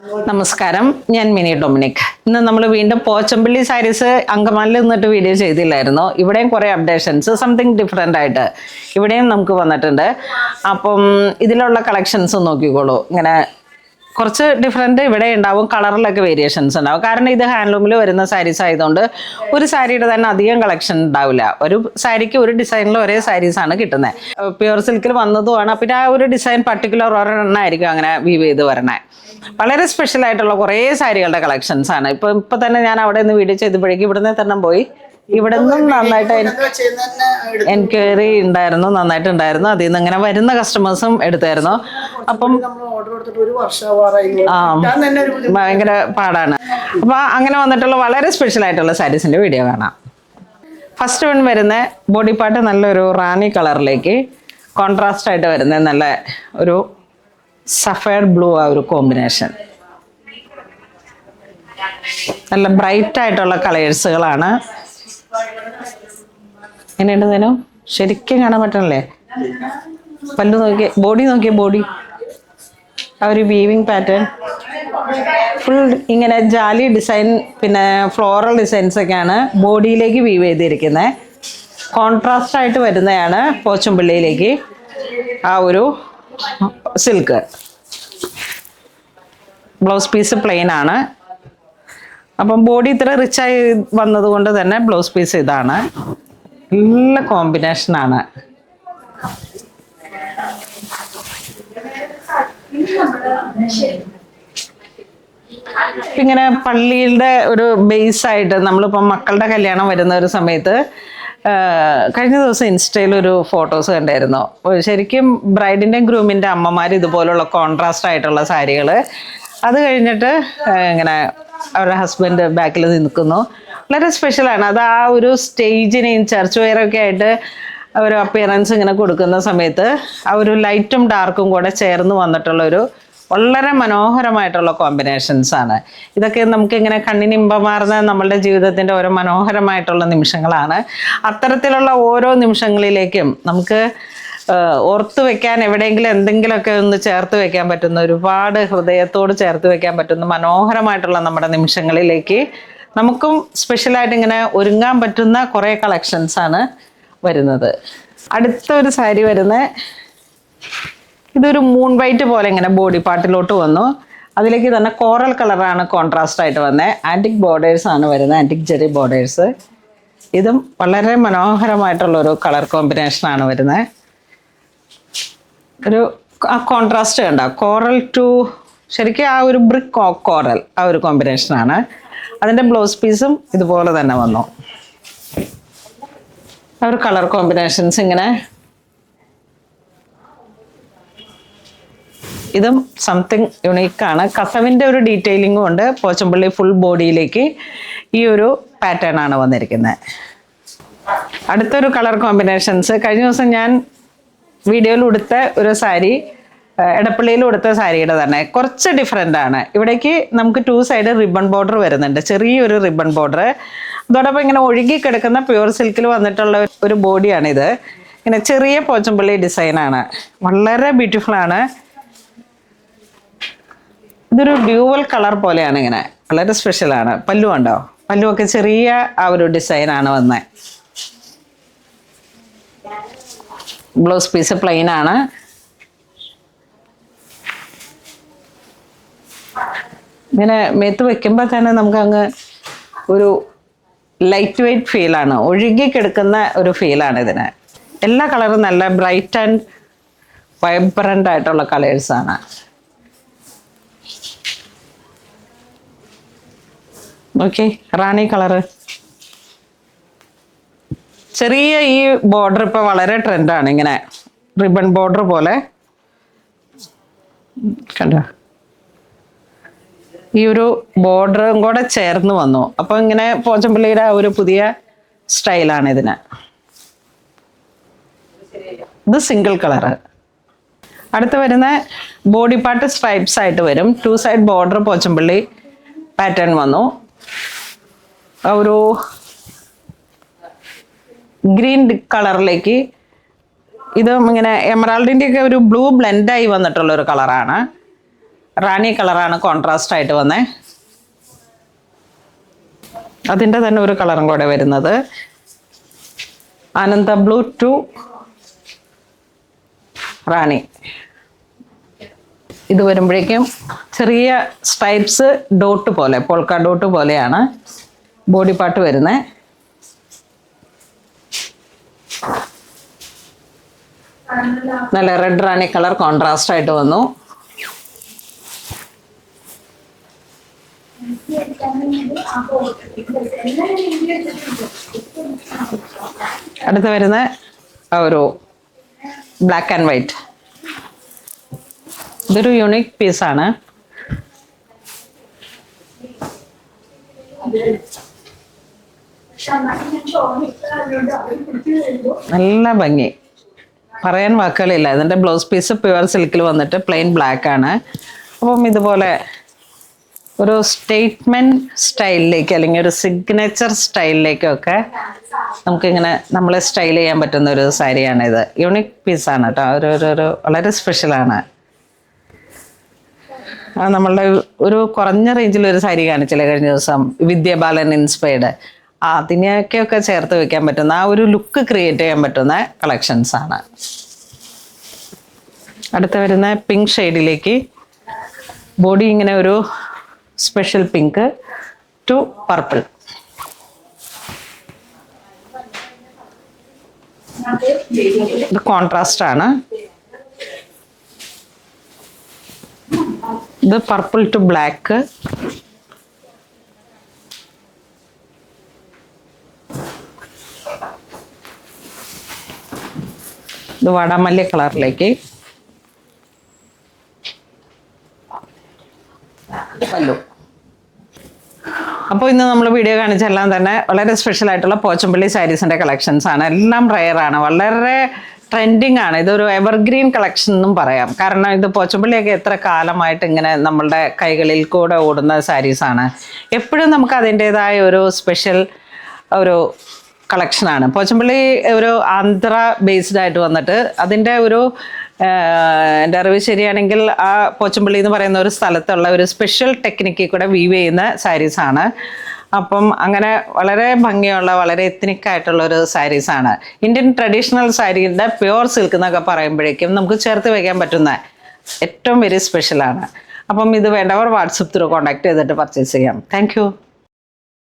നമസ്കാരം, ഞാൻ mini Dominic. ഇന്ന് നമ്മൾ വീണ്ടും പോച്ചമ്പള്ളി സാരീസ് അങ്കമാലിൽ നിന്നിട്ട് വീഡിയോ ചെയ്തില്ലായിരുന്നു. ഇവിടെയും കുറേ അപ്ഡേഷൻസ് സംതിങ് ഡിഫറെൻ്റ് ആയിട്ട് ഇവിടെയും നമുക്ക് വന്നിട്ടുണ്ട്. അപ്പം ഇതിലുള്ള കളക്ഷൻസ് നോക്കിക്കോളൂ. ഇങ്ങനെ കുറച്ച് ഡിഫറെൻറ്റ് ഇവിടെ ഉണ്ടാവും, കളറിലൊക്കെ വേരിയേഷൻസ് ഉണ്ടാവും. കാരണം ഇത് ഹാൻഡ്ലൂമിൽ വരുന്ന സാരീസ് ആയതുകൊണ്ട് ഒരു സാരിയുടെ തന്നെ അധികം കളക്ഷൻ ഉണ്ടാവില്ല. ഒരു സാരിക്ക് ഒരു ഡിസൈനിൽ ഒരേ സാരീസാണ് കിട്ടുന്നത്. പ്യുവർ സിൽക്കിൽ വന്നതുമാണ്. പിന്നെ ആ ഒരു ഡിസൈൻ പർട്ടിക്കുലർ ഒരെണ്ണമായിരിക്കും അങ്ങനെ വീവ് ചെയ്ത് വരണേ. വളരെ സ്പെഷ്യൽ ആയിട്ടുള്ള കുറേ സാരികളുടെ കളക്ഷൻസ് ആണ്. ഇപ്പൊ തന്നെ ഞാൻ അവിടെ നിന്ന് വീഡിയോ ചെയ്തപ്പോഴേക്കും ഇവിടുന്ന് തന്നെ പോയി. ഇവിടെ നിന്നും നന്നായിട്ട് എൻക്വയറി ഉണ്ടായിരുന്നു, നന്നായിട്ടുണ്ടായിരുന്നു. അതിൽ നിന്ന് ഇങ്ങനെ വരുന്ന കസ്റ്റമേഴ്സും എടുത്തായിരുന്നു. അപ്പം ഭയങ്കര പാടാണ്. അപ്പൊ അങ്ങനെ വന്നിട്ടുള്ള വളരെ സ്പെഷ്യൽ ആയിട്ടുള്ള സാരീസിന്റെ വീഡിയോ കാണാം. ഫസ്റ്റ് വൺ വരുന്ന ബോഡി പാർട്ട് നല്ലൊരു റാണി കളറിലേക്ക് കോൺട്രാസ്റ്റ് ആയിട്ട് വരുന്ന നല്ല ഒരു സഫയർ ബ്ലൂ ആ ഒരു കോമ്പിനേഷൻ. നല്ല ബ്രൈറ്റ് ആയിട്ടുള്ള കളേഴ്സുകളാണ്. എങ്ങനെയുണ്ട് ഇതിനും ശരിക്കും കാണാൻ പറ്റണല്ലേ? പല്ലു നോക്കിയ ബോഡി, നോക്കിയ ബോഡി, ആ ഒരു വീവിങ് പാറ്റേൺ ഫുൾ ഇങ്ങനെ ജാലി ഡിസൈൻ, പിന്നെ ഫ്ലോറൽ ഡിസൈൻസ് ഒക്കെയാണ് ബോഡിയിലേക്ക് വീവ് ചെയ്തിരിക്കുന്നത്. കോൺട്രാസ്റ്റ് ആയിട്ട് വരുന്നതാണ് പോച്ചമ്പള്ളിയിലേക്ക് ആ ഒരു സിൽക്ക്. ബ്ലൗസ് പീസ് പ്ലെയിൻ ആണ്. അപ്പം ബോഡി ഇത്ര റിച്ചായി വന്നത് കൊണ്ട് തന്നെ ബ്ലൗസ് പീസ് ഇതാണ്. നല്ല കോമ്പിനേഷനാണ്. ഇങ്ങനെ പള്ളിയുടെ ഒരു ബേസ് ആയിട്ട് നമ്മളിപ്പം മക്കളുടെ കല്യാണം വരുന്ന ഒരു സമയത്ത് കഴിഞ്ഞ ദിവസം ഇൻസ്റ്റയിൽ ഒരു ഫോട്ടോസ് കണ്ടായിരുന്നു. ശരിക്കും ബ്രൈഡിൻ്റെയും ഗ്രൂമിൻ്റെ അമ്മമാർ ഇതുപോലുള്ള കോൺട്രാസ്റ്റ് ആയിട്ടുള്ള സാരികൾ, അത് കഴിഞ്ഞിട്ട് ഇങ്ങനെ അവരുടെ ഹസ്ബൻഡ് ബാക്കിൽ നിൽക്കുന്നു. വളരെ സ്പെഷ്യലാണ്. അത് ആ ഒരു സ്റ്റേജിന് ചർച്ച് വെയറൊക്കെ ആയിട്ട് ഒരു അപ്പിയറൻസ് ഇങ്ങനെ കൊടുക്കുന്ന സമയത്ത് ആ ഒരു ലൈറ്റും ഡാർക്കും കൂടെ ചേർന്ന് വന്നിട്ടുള്ളൊരു വളരെ മനോഹരമായിട്ടുള്ള കോമ്പിനേഷൻസ് ആണ്. ഇതൊക്കെ നമുക്കിങ്ങനെ കണ്ണിന് ഇമ്പമാർന്ന നമ്മളുടെ ജീവിതത്തിൻ്റെ ഓരോ മനോഹരമായിട്ടുള്ള നിമിഷങ്ങളാണ്. അത്തരത്തിലുള്ള ഓരോ നിമിഷങ്ങളിലേക്കും നമുക്ക് ഓർത്ത് വെക്കാൻ, എവിടെയെങ്കിലും എന്തെങ്കിലുമൊക്കെ ഒന്ന് ചേർത്ത് വെക്കാൻ പറ്റുന്ന, ഒരുപാട് ഹൃദയത്തോട് ചേർത്ത് വെക്കാൻ പറ്റുന്ന മനോഹരമായിട്ടുള്ള നമ്മുടെ നിമിഷങ്ങളിലേക്ക് നമുക്കും സ്പെഷ്യലായിട്ട് ഇങ്ങനെ ഒരുങ്ങാൻ പറ്റുന്ന കുറേ കളക്ഷൻസാണ് വരുന്നത്. അടുത്ത ഒരു സാരി വരുന്നത് ഇതൊരു മൂൺ വൈറ്റ് പോലെ ഇങ്ങനെ ബോഡി പാർട്ടിലോട്ട് വന്നു. അതിലേക്ക് തന്നെ കോറൽ കളറാണ് കോൺട്രാസ്റ്റ് ആയിട്ട് വന്നത്. ആൻറ്റിക് ബോർഡേഴ്സ് ആണ് വരുന്നത്, ആൻറ്റിക് ജെറി ബോർഡേഴ്സ്. ഇതും വളരെ മനോഹരമായിട്ടുള്ളൊരു കളർ കോമ്പിനേഷനാണ് വരുന്നത്. ഒരു ആ കോൺട്രാസ്റ്റ് കണ്ട കോറൽ ടു ശരിക്കും ആ ഒരു ബ്രിക്ക് കോറൽ ആ ഒരു കോമ്പിനേഷനാണ്. അതിൻ്റെ ബ്ലൗസ് പീസും ഇതുപോലെ തന്നെ വന്നു. ആ ഒരു കളർ കോമ്പിനേഷൻസ് ഇങ്ങനെ. ഇതും സംതിങ് യുണീക്കാണ്. കസവിൻ്റെ ഒരു ഡീറ്റെയിലിങ്ങും ഉണ്ട്. പോച്ചമ്പള്ളി ഫുൾ ബോഡിയിലേക്ക് ഈ ഒരു പാറ്റേൺ ആണ് വന്നിരിക്കുന്നത്. അടുത്തൊരു കളർ കോമ്പിനേഷൻസ് കഴിഞ്ഞ ദിവസം ഞാൻ വീഡിയോയിൽ ഉടുത്ത ഒരു സാരി, എടപ്പള്ളിയിൽ ഉടുത്ത സാരിയുടെ തന്നെ കുറച്ച് ഡിഫറെൻ്റ് ആണ്. ഇവിടേക്ക് നമുക്ക് 2 സൈഡ് റിബൺ ബോർഡർ വരുന്നുണ്ട്, ചെറിയൊരു റിബൺ ബോർഡർ. അതോടൊപ്പം ഇങ്ങനെ ഒഴുകി കിടക്കുന്ന പ്യുവർ സിൽക്കിൽ വന്നിട്ടുള്ള ഒരു ബോഡിയാണിത്. ഇങ്ങനെ ചെറിയ പോച്ചമ്പള്ളി ഡിസൈനാണ്. വളരെ ബ്യൂട്ടിഫുൾ ആണ്. ഇതൊരു ഡ്യൂവൽ കളർ പോലെയാണ്, ഇങ്ങനെ വളരെ സ്പെഷ്യലാണ്. പല്ലു ഉണ്ടോ? പല്ലുവൊക്കെ ചെറിയ ആ ഒരു ഡിസൈനാണ് വന്നത്. ബ്ലൗസ് പീസ് പ്ലെയിൻ ആണ്. ഇങ്ങനെ മേത്ത് വെക്കുമ്പോൾ തന്നെ നമുക്ക് അങ്ങ് ഒരു ലൈറ്റ് വെയ്റ്റ് ഫീലാണ്, ഒഴുകി കിടക്കുന്ന ഒരു ഫീലാണ് ഇതിന്. എല്ലാ കളറും നല്ല ബ്രൈറ്റ് ആൻഡ് വൈബ്രൻ്റ് ആയിട്ടുള്ള കളേഴ്സാണ്. ഓക്കെ, റാണി കളറ്. ചെറിയ ഈ ബോർഡർ ഇപ്പോൾ വളരെ ട്രെൻഡാണ്, ഇങ്ങനെ റിബൺ ബോർഡർ പോലെ കണ്ടോ? ഈ ഒരു ബോർഡറും കൂടെ ചേർന്ന് വന്നു. അപ്പോൾ ഇങ്ങനെ പോച്ചമ്പള്ളിയുടെ ഒരു പുതിയ സ്റ്റൈലാണ് ഇതിന്. ഇത് സിംഗിൾ കളറ്. അടുത്ത് വരുന്ന ബോഡി പാർട്ട് സ്ട്രൈപ്സ് ആയിട്ട് വരും. 2 സൈഡ് ബോർഡർ പോച്ചമ്പള്ളി പാറ്റേൺ വന്നു. ഒരു ഗ്രീൻ കളറിലേക്ക് ഇത് ഇങ്ങനെ എമറാൾഡിൻ്റെ ഒക്കെ ഒരു ബ്ലൂ ബ്ലെൻഡായി വന്നിട്ടുള്ള ഒരു കളറാണ്. റാണി കളറാണ് കോൺട്രാസ്റ്റ് ആയിട്ട് വന്നേ. അതിൻ്റെ തന്നെ ഒരു കളറും കൂടെ വരുന്നത് ആനന്ദ ബ്ലൂ ടു റാണി. ഇത് വരുമ്പോഴേക്കും ചെറിയ സ്ട്രൈപ്സ് ഡോട്ട് പോലെ, പോൾക്ക ഡോട്ട് പോലെയാണ് ബോഡി പാർട്ട് വരുന്നത്. നല്ല റെഡ് റാണി കളർ കോൺട്രാസ്റ്റ് ആയിട്ട് വന്നു. അടുത്ത് വരുന്ന ഒരു ബ്ലാക്ക് ആൻഡ് വൈറ്റ്. ഇതൊരു യുണീക്ക് പീസാണ്. നല്ല ഭംഗി, പറയാൻ വാക്കുകളില്ല. ഇതിൻ്റെ ബ്ലൗസ് പീസ് പ്യുവർ സിൽക്കിൽ വന്നിട്ട് പ്ലെയിൻ ബ്ലാക്ക് ആണ്. അപ്പം ഇതുപോലെ ഒരു സ്റ്റേറ്റ്മെൻറ്റ് സ്റ്റൈലിലേക്ക് അല്ലെങ്കിൽ ഒരു സിഗ്നേച്ചർ സ്റ്റൈലിലേക്കൊക്കെ നമുക്കിങ്ങനെ നമ്മളെ സ്റ്റൈൽ ചെയ്യാൻ പറ്റുന്ന ഒരു സാരിയാണിത്. യുണീക്ക് പീസാണ് കേട്ടോ. ഒരു വളരെ സ്പെഷ്യലാണ്. നമ്മളുടെ ഒരു കുറഞ്ഞ റേഞ്ചിലൊരു സാരി കാണിച്ചില്ലേ കഴിഞ്ഞ ദിവസം, വിദ്യാബാലൻ ഇൻസ്പയർഡ്, അതിനെയൊക്കെ ചേർത്ത് വെക്കാൻ പറ്റുന്ന ആ ഒരു ലുക്ക് ക്രിയേറ്റ് ചെയ്യാൻ പറ്റുന്ന കളക്ഷൻസ് ആണ്. അടുത്ത വരുന്ന പിങ്ക് ഷെയ്ഡിലേക്ക് ബോഡി ഇങ്ങനെ ഒരു സ്പെഷ്യൽ പിങ്ക് ടു പർപ്പിൾ. ഇത് കോൺട്രാസ്റ്റ് ആണ്. ഇത് പർപ്പിൾ ടു ബ്ലാക്ക്. ഇത് വാടാമല്ലി കളറിലേക്ക് പല്ലു. അപ്പോൾ ഇന്ന് നമ്മൾ വീഡിയോ കാണിച്ചെല്ലാം തന്നെ വളരെ സ്പെഷ്യൽ ആയിട്ടുള്ള പോച്ചമ്പള്ളി സാരീസിൻ്റെ കളക്ഷൻസ് ആണ്. എല്ലാം റെയറാണ്, വളരെ ട്രെൻഡിങ് ആണ്. ഇതൊരു എവർഗ്രീൻ കളക്ഷൻ എന്നും പറയാം. കാരണം ഇത് പോച്ചമ്പള്ളിയൊക്കെ എത്ര കാലമായിട്ട് ഇങ്ങനെ നമ്മളുടെ കൈകളിൽ കൂടെ ഓടുന്ന സാരീസാണ്. എപ്പോഴും നമുക്ക് അതിൻ്റേതായ ഒരു സ്പെഷ്യൽ ഒരു കളക്ഷനാണ്. പോച്ചമ്പള്ളി ഒരു ആന്ധ്ര ബേസ്ഡ് ആയിട്ട് വന്നിട്ട് അതിൻ്റെ ഒരു എൻ്റെ അറിവ് ശരിയാണെങ്കിൽ ആ പോച്ചമ്പള്ളി എന്ന് പറയുന്ന ഒരു സ്ഥലത്തുള്ള ഒരു സ്പെഷ്യൽ ടെക്നിക്കിൽ കൂടെ വീവ് ചെയ്യുന്ന സാരീസാണ്. അപ്പം അങ്ങനെ വളരെ ഭംഗിയുള്ള വളരെ എത്നിക്കായിട്ടുള്ള ഒരു സാരീസാണ്. ഇന്ത്യൻ ട്രഡീഷണൽ സാരീൻ്റെ പ്യുവർ സിൽക്ക് എന്നൊക്കെ പറയുമ്പോഴേക്കും നമുക്ക് ചേർത്ത് വയ്ക്കാൻ പറ്റുന്ന ഏറ്റവും വെരി സ്പെഷ്യലാണ്. അപ്പം ഇത് വേണ്ടവർ വാട്സപ്പ് ത്രൂ കോൺടാക്ട് ചെയ്തിട്ട് പർച്ചേസ് ചെയ്യാം. താങ്ക്